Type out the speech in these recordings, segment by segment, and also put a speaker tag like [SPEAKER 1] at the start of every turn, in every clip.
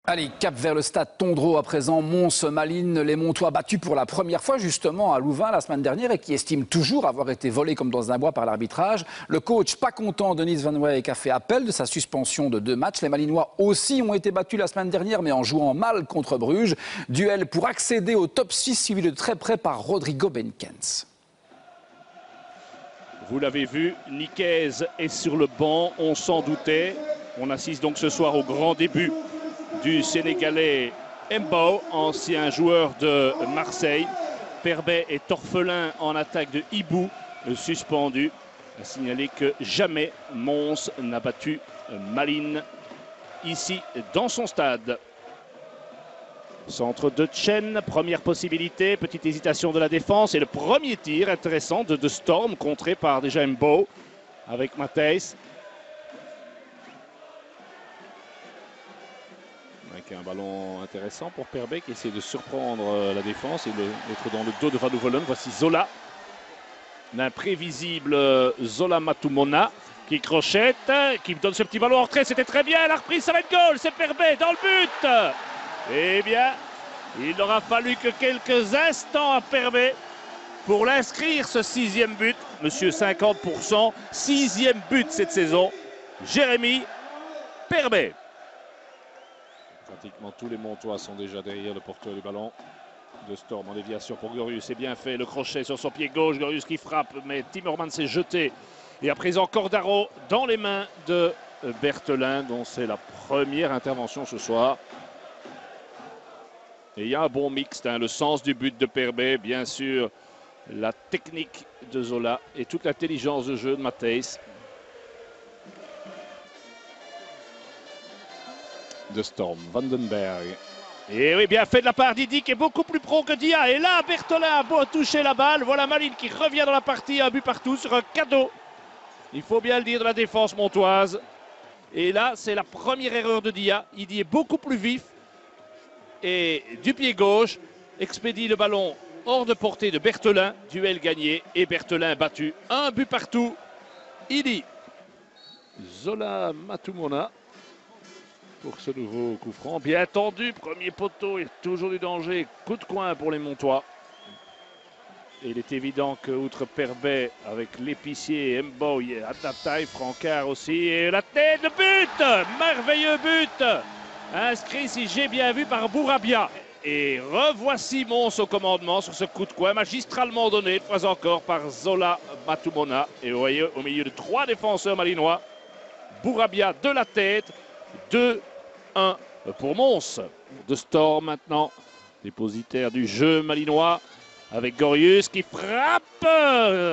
[SPEAKER 1] Allez, cap vers le stade Tondreau à présent. Mons-Malines, les Montois battus pour la première fois justement à Louvain la semaine dernière et qui estiment toujours avoir été volés comme dans un bois par l'arbitrage. Le coach, pas content, Denis Van Wijk, a fait appel de sa suspension de 2 matchs. Les Malinois aussi ont été battus la semaine dernière mais en jouant mal contre Bruges. Duel pour accéder au top 6 suivi de très près par Rodrigo Benkens.
[SPEAKER 2] Vous l'avez vu, Niquez est sur le banc, on s'en doutait. On assiste donc ce soir au grand début du Sénégalais Mbo, ancien joueur de Marseille. Perbet est orphelin en attaque de Hibou, suspendu. A signaler que jamais Mons n'a battu Malines ici dans son stade. Centre de Chen, première possibilité, petite hésitation de la défense et le premier tir intéressant de Storm contré par déjà Mbo avec Matthijs. Avec un ballon intéressant pour Perbet qui essaie de surprendre la défense et d'être dans le dos de Van Oevelen. Voici Zola, l'imprévisible Zola Matumona qui crochette, qui donne ce petit ballon en retrait. C'était très bien, la reprise, ça va être goal, c'est Perbet dans le but. Eh bien, il n'aura fallu que quelques instants à Perbet pour l'inscrire, ce 6e but. Monsieur 50%, 6e but cette saison, Jérémy Perbet. Pratiquement tous les Montois sont déjà derrière le porteur du ballon. De Storm en déviation pour Gorius, c'est bien fait, le crochet sur son pied gauche, Gorius qui frappe, mais Timmerman s'est jeté. Et à présent, Cordaro dans les mains de Berthelin, dont c'est la première intervention ce soir. Et il y a un bon mixte, hein, le sens du but de Perbet, bien sûr, la technique de Zola et toute l'intelligence de jeu de Matthijs. De Storm, Vandenberg. Et oui, bien fait de la part d'Idi qui est beaucoup plus pro que Dia. Et là, Berthelin a beau toucher la balle. Voilà Malines qui revient dans la partie, un but partout sur un cadeau. Il faut bien le dire, de la défense montoise. Et là, c'est la première erreur de Dia. Idi est beaucoup plus vif. Et du pied gauche, expédie le ballon hors de portée de Berthelin. Duel gagné et Berthelin battu. Un but partout. Idi. Zola Matumona. Pour ce nouveau coup franc, bien tendu, premier poteau, il y a toujours du danger, coup de coin pour les Montois. Et il est évident que outre Perbet, avec l'épicier Mbo, il y a de la taille, Francard aussi, et la tête, le but, merveilleux but, inscrit si j'ai bien vu par Bourabia. Et revoici Mons au commandement sur ce coup de coin, magistralement donné, une fois encore par Zola Matumona. Et vous voyez, au milieu de 3 défenseurs malinois, Bourabia de la tête, 2-1 pour Mons. De Storm maintenant, dépositaire du jeu malinois avec Gorius qui frappe.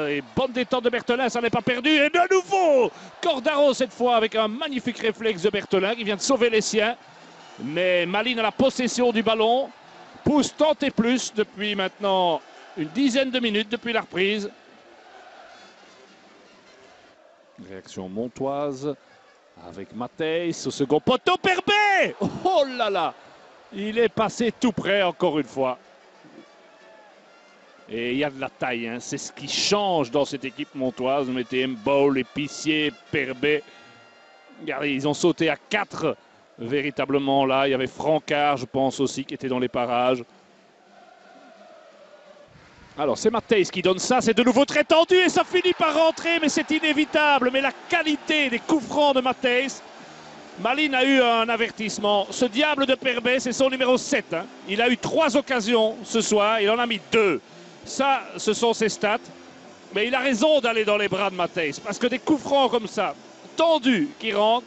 [SPEAKER 2] Et bonne détente de Berthelin, ça n'est pas perdu. Et de nouveau, Cordaro cette fois avec un magnifique réflexe de Berthelin qui vient de sauver les siens. Mais Malines a la possession du ballon, pousse tant et plus depuis maintenant une dizaine de minutes depuis la reprise. Réaction montoise. Avec Matthijs au second poteau, Perbet. Oh là là, il est passé tout près encore une fois. Et il y a de la taille, hein. C'est ce qui change dans cette équipe montoise. Vous mettez Mbo, l'épicier, Perbet. Regardez, ils ont sauté à 4 véritablement là. Il y avait Francard, je pense aussi, qui était dans les parages. Alors c'est Matthijs qui donne ça, c'est de nouveau très tendu et ça finit par rentrer, mais c'est inévitable. Mais la qualité des coups francs de Matthijs, Malines a eu un avertissement. Ce diable de Perbet, c'est son numéro 7. Hein. Il a eu 3 occasions ce soir, il en a mis 2. Ça, ce sont ses stats. Mais il a raison d'aller dans les bras de Matthijs, parce que des coups francs comme ça, tendus, qui rentrent,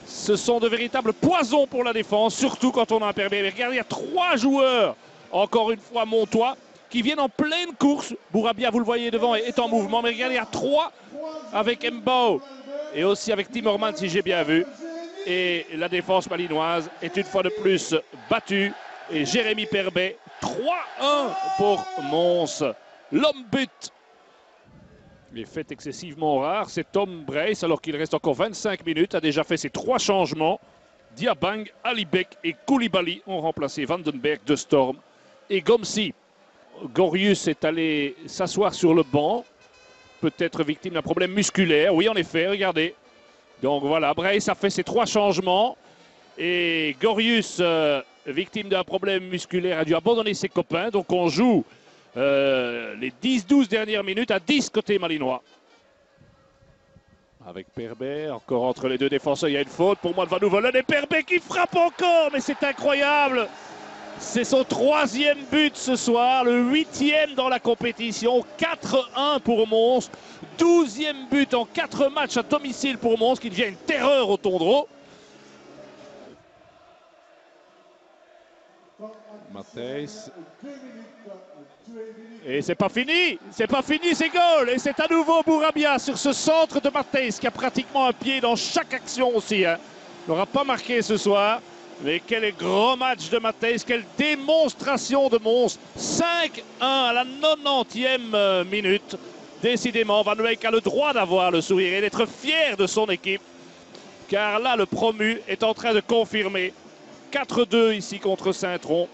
[SPEAKER 2] ce sont de véritables poisons pour la défense, surtout quand on a un Perbet. Mais regardez, il y a 3 joueurs, encore une fois montois, qui viennent en pleine course. Bourabia, vous le voyez devant, est en mouvement. Mais regardez, il y a 3 avec Mbo et aussi avec Timmerman, si j'ai bien vu. Et la défense malinoise est une fois de plus battue. Et Jérémy Perbet, 3-1 pour Mons. L'homme but. Les faits excessivement rares, c'est Tom Brace, alors qu'il reste encore 25 minutes, a déjà fait ses 3 changements. Diabang, Alibek et Koulibaly ont remplacé Vandenberg, de Storm et Gomsi. Gorius est allé s'asseoir sur le banc, peut-être victime d'un problème musculaire. Oui, en effet, regardez. Donc voilà, Brace a fait ses 3 changements. Et Gorius, victime d'un problème musculaire, a dû abandonner ses copains. Donc on joue les 10-12 dernières minutes à 10 côté malinois. Avec Perbet, encore entre les deux défenseurs, il y a une faute. Pour moi, de Van Hoevelen et Perbet qui frappe encore, mais c'est incroyable. C'est son 3e but ce soir, le 8e dans la compétition. 4-1 pour Mons, 12e but en 4 matchs à domicile pour Mons, qui devient une terreur au Tondreau. Matthijs. Et c'est pas fini, c'est goal. Et c'est à nouveau Bourabia sur ce centre de Matthijs qui a pratiquement un pied dans chaque action aussi. Hein. Il n'aura pas marqué ce soir, mais quel grand match de Matthijs, quelle démonstration de Mons. 5-1 à la 90e minute. Décidément, Van Weyck a le droit d'avoir le sourire et d'être fier de son équipe. Car là, le promu est en train de confirmer. 4-2 ici contre Saint-Tron.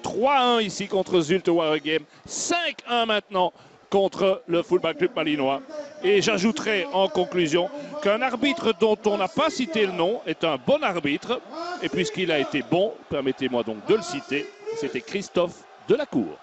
[SPEAKER 2] 3-1 ici contre Zulte Waregem, 5-1 maintenant contre le Football Club malinois. Et j'ajouterai en conclusion qu'un arbitre dont on n'a pas cité le nom est un bon arbitre. Et puisqu'il a été bon, permettez-moi donc de le citer, c'était Christophe Delacour.